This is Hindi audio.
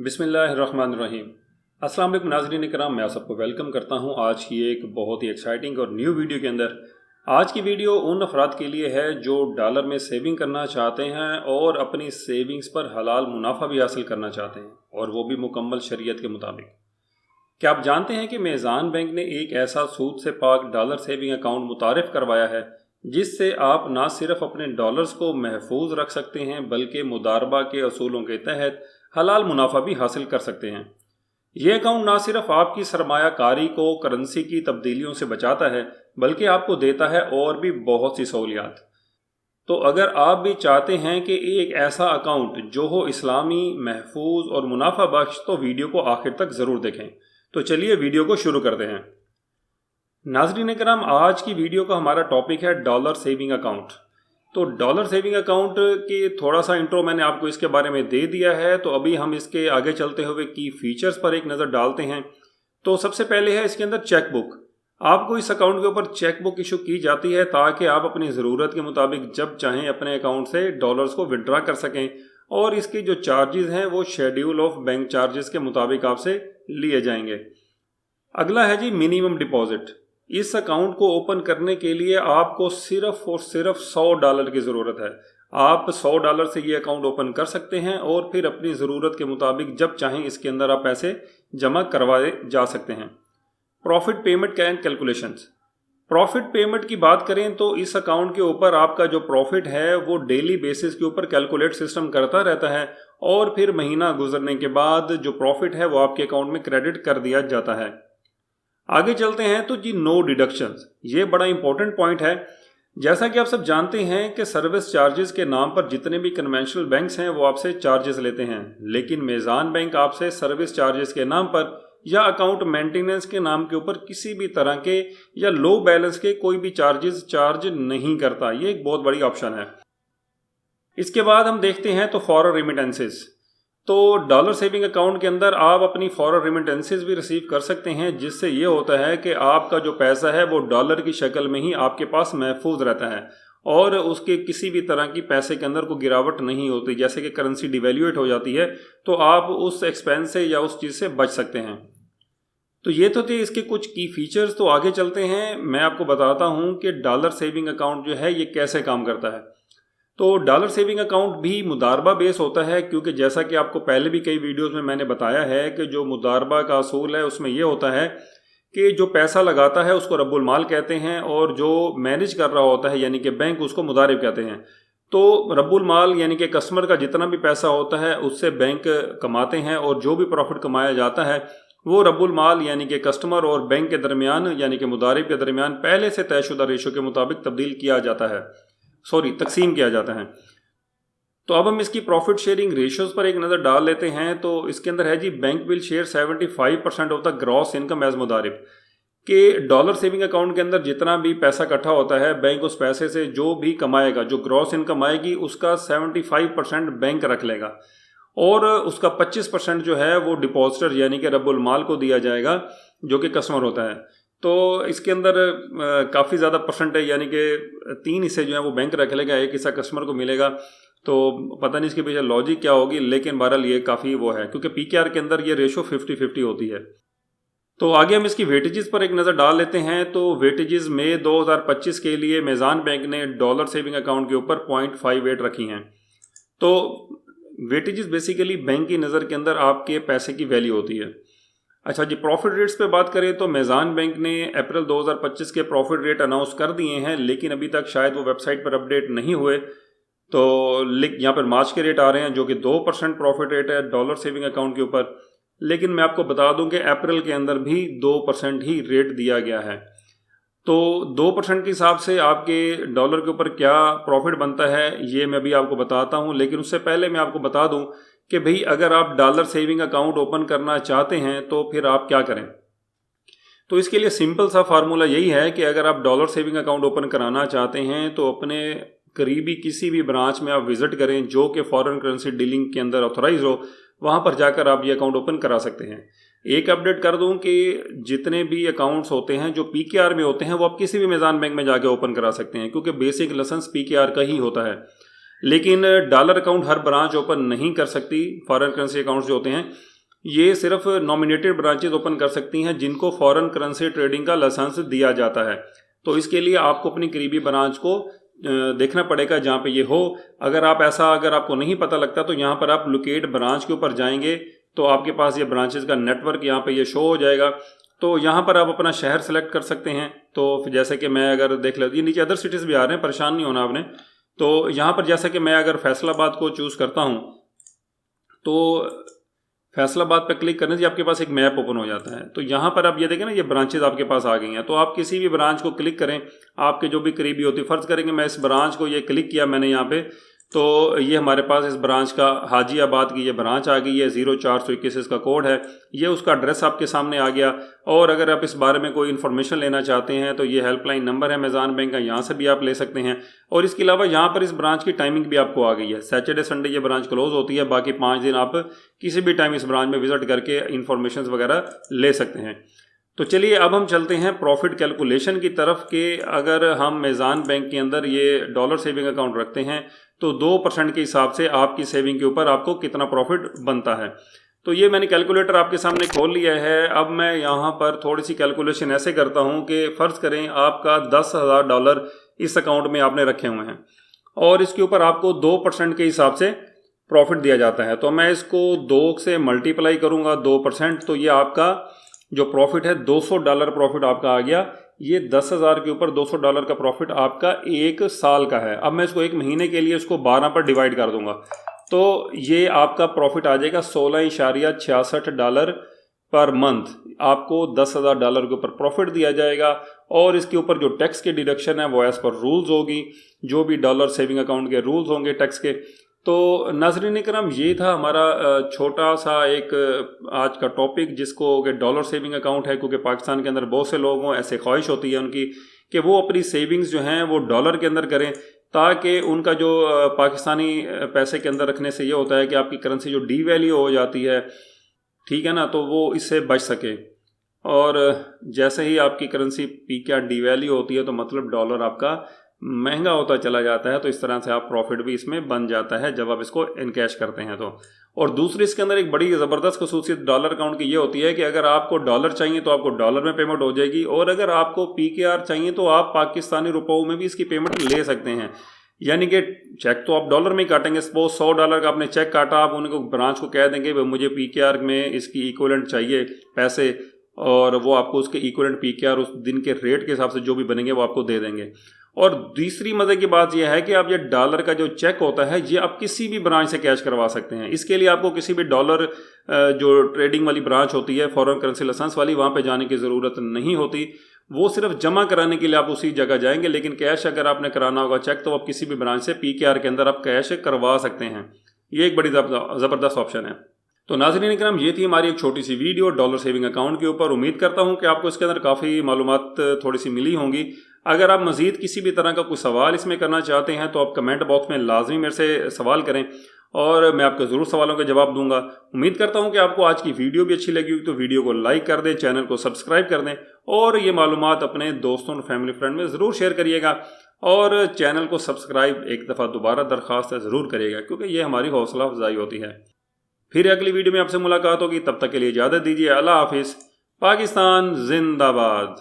बिस्मिल्लाहिर्रहमानिर्रहीम। अस्सलाम वालेकुम नाज़रीन इकराम, मैं आप सबको वेलकम करता हूं आज की एक बहुत ही एक्साइटिंग और न्यू वीडियो के अंदर। आज की वीडियो उन अफराद के लिए है जो डॉलर में सेविंग करना चाहते हैं और अपनी सेविंग्स पर हलाल मुनाफा भी हासिल करना चाहते हैं, और वो भी मुकम्मल शरीयत के मुताबिक। क्या आप जानते हैं कि मेज़ान बैंक ने एक ऐसा सूद से पाक डॉलर सेविंग अकाउंट मुतारिफ करवाया है जिससे आप ना सिर्फ अपने डॉलर्स को महफूज रख सकते हैं बल्कि मुदारबा के असूलों के तहत हलाल मुनाफा भी हासिल कर सकते हैं। ये अकाउंट ना सिर्फ आपकी सरमायाकारी को करेंसी की तब्दीलियों से बचाता है बल्कि आपको देता है और भी बहुत सी सहूलियात। तो अगर आप भी चाहते हैं कि एक ऐसा अकाउंट जो हो इस्लामी, महफूज और मुनाफा बख्श, तो वीडियो को आखिर तक ज़रूर देखें। तो चलिए वीडियो को शुरू करते हैं। नाज़रीन करम, आज की वीडियो का हमारा टॉपिक है डॉलर सेविंग अकाउंट। तो डॉलर सेविंग अकाउंट की थोड़ा सा इंट्रो मैंने आपको इसके बारे में दे दिया है, तो अभी हम इसके आगे चलते हुए की फीचर्स पर एक नज़र डालते हैं। तो सबसे पहले है इसके अंदर चेक बुक। आपको इस अकाउंट के ऊपर चेक बुक इशू की जाती है ताकि आप अपनी ज़रूरत के मुताबिक जब चाहें अपने अकाउंट से डॉलर्स को विड्रा कर सकें, और इसकी जो चार्जेस हैं वो शेड्यूल ऑफ बैंक चार्जेस के मुताबिक आपसे लिए जाएंगे। अगला है जी मिनिमम डिपॉजिट। इस अकाउंट को ओपन करने के लिए आपको सिर्फ और सिर्फ $100 की ज़रूरत है। आप $100 से ये अकाउंट ओपन कर सकते हैं और फिर अपनी ज़रूरत के मुताबिक जब चाहें इसके अंदर आप पैसे जमा करवाए जा सकते हैं। Profit payment and calculations. Profit payment की बात करें तो इस अकाउंट के ऊपर आपका जो प्रॉफिट है वो डेली बेसिस के ऊपर कैलकुलेट सिस्टम करता रहता है, और फिर महीना गुजरने के बाद जो प्रॉफिट है वो आपके अकाउंट में क्रेडिट कर दिया जाता है। आगे चलते हैं तो जी नो डिडक्शंस, ये बड़ा इंपॉर्टेंट पॉइंट है। जैसा कि आप सब जानते हैं कि सर्विस चार्जेस के नाम पर जितने भी कन्वेंशनल बैंक्स हैं वो आपसे चार्जेस लेते हैं, लेकिन मेज़ान बैंक आपसे सर्विस चार्जेस के नाम पर या अकाउंट मेंटेनेंस के नाम के ऊपर किसी भी तरह के या लो बैलेंस के कोई भी चार्जेस चार्ज नहीं करता। ये एक बहुत बड़ी ऑप्शन है। इसके बाद हम देखते हैं तो फॉरेन रेमिटेंसेस। तो डॉलर सेविंग अकाउंट के अंदर आप अपनी फॉरेन रेमिटेंसेस भी रिसीव कर सकते हैं, जिससे ये होता है कि आपका जो पैसा है वो डॉलर की शक्ल में ही आपके पास महफूज रहता है और उसके किसी भी तरह की पैसे के अंदर कोई गिरावट नहीं होती। जैसे कि करेंसी डिवैल्यूएट हो जाती है तो आप उस एक्सपेंस से या उस चीज़ से बच सकते हैं। तो ये तो थे इसके कुछ की फीचर्स। तो आगे चलते हैं, मैं आपको बताता हूँ कि डॉलर सेविंग अकाउंट जो है ये कैसे काम करता है। तो डॉलर सेविंग अकाउंट भी मुदारबा बेस होता है, क्योंकि जैसा कि आपको पहले भी कई वीडियोस में मैंने बताया है कि जो मुदारबा का असूल है उसमें ये होता है कि जो पैसा लगाता है उसको रब्बुल माल कहते हैं, और जो मैनेज कर रहा होता है यानी कि बैंक, उसको मुदारिब कहते हैं। तो रब्बुल माल यानी कि कस्टमर का जितना भी पैसा होता है उससे बैंक कमाते हैं, और जो भी प्रॉफिट कमाया जाता है वो रब्बुल माल यानी कि कस्टमर और बैंक के दरमियान यानी कि मुदारिब के दरमियान पहले से तयशुदा रेशो के मुताबिक तब्दील किया जाता है, तकसीम किया जाता है। तो अब हम इसकी प्रॉफिट शेयरिंग रेशियोज पर एक नज़र डाल लेते हैं। तो इसके अंदर है जी bank will share 75% of the gross income as मुदारिब, कि डॉलर सेविंग अकाउंट के अंदर जितना भी पैसा इकट्ठा होता है बैंक उस पैसे से जो भी कमाएगा, जो ग्रॉस इनकम आएगी उसका 75% बैंक रख लेगा, और उसका 25% जो है वो डिपॉजिटर यानी कि रब्बुल माल को दिया जाएगा जो कि कस्टमर होता है। तो इसके अंदर काफ़ी ज़्यादा परसेंट है, यानी कि 3 हिस्से जो है वो बैंक रख लेगा, 1 हिस्सा कस्टमर को मिलेगा। तो पता नहीं इसके पीछे लॉजिक क्या होगी, लेकिन बहरहाल ये काफ़ी वो है, क्योंकि पीकेआर के अंदर ये रेशो 50-50 होती है। तो आगे हम इसकी वेटेजेस पर एक नज़र डाल लेते हैं। तो वेटेजेस मई 2025 के लिए मेज़ान बैंक ने डॉलर सेविंग अकाउंट के ऊपर 0.58 रखी हैं। तो वेटेजेस बेसिकली बैंक की नज़र के अंदर आपके पैसे की वैल्यू होती है। अच्छा जी, प्रॉफिट रेट्स पे बात करें तो मेज़ान बैंक ने अप्रैल 2025 के प्रॉफिट रेट अनाउंस कर दिए हैं, लेकिन अभी तक शायद वो वेबसाइट पर अपडेट नहीं हुए। तो यहाँ पर मार्च के रेट आ रहे हैं जो कि 2% प्रॉफिट रेट है डॉलर सेविंग अकाउंट के ऊपर, लेकिन मैं आपको बता दूं कि अप्रैल के अंदर भी 2% ही रेट दिया गया है। तो 2% के हिसाब से आपके डॉलर के ऊपर क्या प्रॉफिट बनता है ये मैं भी आपको बताता हूँ, लेकिन उससे पहले मैं आपको बता दूँ कि भाई अगर आप डॉलर सेविंग अकाउंट ओपन करना चाहते हैं तो फिर आप क्या करें। तो इसके लिए सिंपल सा फार्मूला यही है कि अगर आप डॉलर सेविंग अकाउंट ओपन कराना चाहते हैं तो अपने करीबी किसी भी ब्रांच में आप विजिट करें जो कि फॉरेन करेंसी डीलिंग के अंदर ऑथराइज हो, वहाँ पर जाकर आप ये अकाउंट ओपन करा सकते हैं। एक अपडेट कर दूं कि जितने भी अकाउंट्स होते हैं जो पीकेआर में होते हैं वो आप किसी भी मेज़ान बैंक में जाके ओपन करा सकते हैं, क्योंकि बेसिक लाइसेंस पीकेआर का ही होता है। लेकिन डॉलर अकाउंट हर ब्रांच ओपन नहीं कर सकती फॉरेन करेंसी अकाउंट्स जो होते हैं। ये सिर्फ नॉमिनेटेड ब्रांचेज ओपन कर सकती हैं जिनको फॉरेन करेंसी ट्रेडिंग का लाइसेंस दिया जाता है। तो इसके लिए आपको अपनी करीबी ब्रांच को देखना पड़ेगा जहाँ पे ये हो। अगर आपको नहीं पता लगता तो यहाँ पर आप लोकेट ब्रांच के ऊपर जाएंगे तो आपके पास ये ब्रांचेज का नेटवर्क यहाँ पे ये शो हो जाएगा। तो यहाँ पर आप अपना शहर सेलेक्ट कर सकते हैं। तो जैसे कि मैं अगर देख लेती, नीचे अदर सिटीज़ भी आ रहे हैं, परेशान नहीं होना आपने। तो यहाँ पर जैसे कि मैं अगर फैसलाबाद को चूज़ करता हूँ तो फैसलाबाद पे क्लिक करने से आपके पास एक मैप ओपन हो जाता है। तो यहाँ पर आप ये देखें ना, ये ब्रांचेज आपके पास आ गई हैं। तो आप किसी भी ब्रांच को क्लिक करें, आपके जो भी करीबी होती है, फ़र्ज़ करेंगे मैं इस ब्रांच को ये क्लिक किया मैंने यहाँ पे, तो ये हमारे पास इस ब्रांच का हाजीआबाद की ये ब्रांच आ गई है, 0421 इसका कोड है, ये उसका एड्रेस आपके सामने आ गया। और अगर आप इस बारे में कोई इन्फॉर्मेशन लेना चाहते हैं तो ये हेल्पलाइन नंबर है मेज़ान बैंक का, यहाँ से भी आप ले सकते हैं। और इसके अलावा यहाँ पर इस ब्रांच की टाइमिंग भी आपको आ गई है। सैटरडे संडे ये ब्रांच क्लोज होती है, बाकी 5 दिन आप किसी भी टाइम इस ब्रांच में विजिट करके इन्फॉर्मेशन वगैरह ले सकते हैं। तो चलिए अब हम चलते हैं प्रॉफिट कैलकुलेशन की तरफ के अगर हम मेज़ान बैंक के अंदर ये डॉलर सेविंग अकाउंट रखते हैं तो 2% के हिसाब से आपकी सेविंग के ऊपर आपको कितना प्रॉफिट बनता है। तो ये मैंने कैलकुलेटर आपके सामने खोल लिया है। अब मैं यहाँ पर थोड़ी सी कैलकुलेशन ऐसे करता हूँ कि फ़र्ज़ करें आपका $10,000 इस अकाउंट में आपने रखे हुए हैं और इसके ऊपर आपको 2% के हिसाब से प्रॉफिट दिया जाता है। तो मैं इसको 2 से मल्टीप्लाई करूँगा 2%, तो ये आपका जो प्रॉफिट है $200 प्रॉफिट आपका आ गया। ये 10,000 के ऊपर $200 का प्रॉफिट आपका 1 साल का है। अब मैं इसको 1 महीने के लिए इसको 12 पर डिवाइड कर दूंगा तो ये आपका प्रॉफिट आ जाएगा $16.66 पर मंथ। आपको $10,000 के ऊपर प्रॉफिट दिया जाएगा और इसके ऊपर जो टैक्स की डिडक्शन है वो एज़ पर रूल्स होगी, जो भी डॉलर सेविंग अकाउंट के रूल्स होंगे टैक्स के। तो नाज़रीन करम, ये था हमारा छोटा सा एक आज का टॉपिक जिसको कि डॉलर सेविंग अकाउंट है, क्योंकि पाकिस्तान के अंदर बहुत से लोगों ऐसे ख्वाहिश होती है उनकी कि वो अपनी सेविंग्स जो हैं वो डॉलर के अंदर करें, ताकि उनका जो पाकिस्तानी पैसे के अंदर रखने से ये होता है कि आपकी करेंसी जो डीवैल्यू हो जाती है, ठीक है ना, तो वो इससे बच सके। और जैसे ही आपकी करेंसी PKR डीवैल्यू होती है तो मतलब डॉलर आपका महंगा होता चला जाता है। तो इस तरह से आप प्रॉफिट भी इसमें बन जाता है जब आप इसको इनकैश करते हैं तो। और दूसरी इसके अंदर एक बड़ी ज़बरदस्त खसूसियत डॉलर अकाउंट की ये होती है कि अगर आपको डॉलर चाहिए तो आपको डॉलर में पेमेंट हो जाएगी, और अगर आपको PKR चाहिए तो आप पाकिस्तानी रुपयों में भी इसकी पेमेंट ले सकते हैं। यानी कि चेक तो आप डॉलर में ही काटेंगे। सपोज $100 का आपने चेक काटा, आप उनको ब्रांच को कह देंगे मुझे PKR में इसकी इक्विवेलेंट चाहिए पैसे, और वो आपको उसके इक्विवेलेंट PKR उस दिन के रेट के हिसाब से जो भी बनेंगे वो आपको दे देंगे। और दूसरी मज़े की बात यह है कि आप ये डॉलर का जो चेक होता है ये आप किसी भी ब्रांच से कैश करवा सकते हैं। इसके लिए आपको किसी भी डॉलर जो ट्रेडिंग वाली ब्रांच होती है, फॉरेन करेंसी लाइसेंस वाली, वहाँ पे जाने की ज़रूरत नहीं होती। वो सिर्फ जमा कराने के लिए आप उसी जगह जाएंगे, लेकिन कैश अगर आपने कराना होगा चेक तो आप किसी भी ब्रांच से PKR के अंदर आप कैश करवा सकते हैं। ये एक बड़ी ज़बरदस्त ऑप्शन है। तो नाज़रीन इकराम, ये थी हमारी एक छोटी सी वीडियो डॉलर सेविंग अकाउंट के ऊपर। उम्मीद करता हूँ कि आपको इसके अंदर काफ़ी मालूमात थोड़ी सी मिली होंगी। अगर आप मज़ीद किसी भी तरह का कोई सवाल इसमें करना चाहते हैं तो आप कमेंट बॉक्स में लाजमी मेरे से सवाल करें और मैं आपके ज़रूर सवालों के जवाब दूंगा। उम्मीद करता हूं कि आपको आज की वीडियो भी अच्छी लगी होगी, तो वीडियो को लाइक कर दें, चैनल को सब्सक्राइब कर दें और ये मालूमात अपने दोस्तों और फैमिली फ्रेंड में ज़रूर शेयर करिएगा। और चैनल को सब्सक्राइब एक दफ़ा दोबारा दरख्वास्त है ज़रूर करिएगा, क्योंकि ये हमारी हौसला अफजाई होती है। फिर अगली वीडियो में आपसे मुलाकात होगी, तब तक के लिए इजाज़त दीजिए। अल्लाह हाफिज़। पाकिस्तान जिंदाबाद।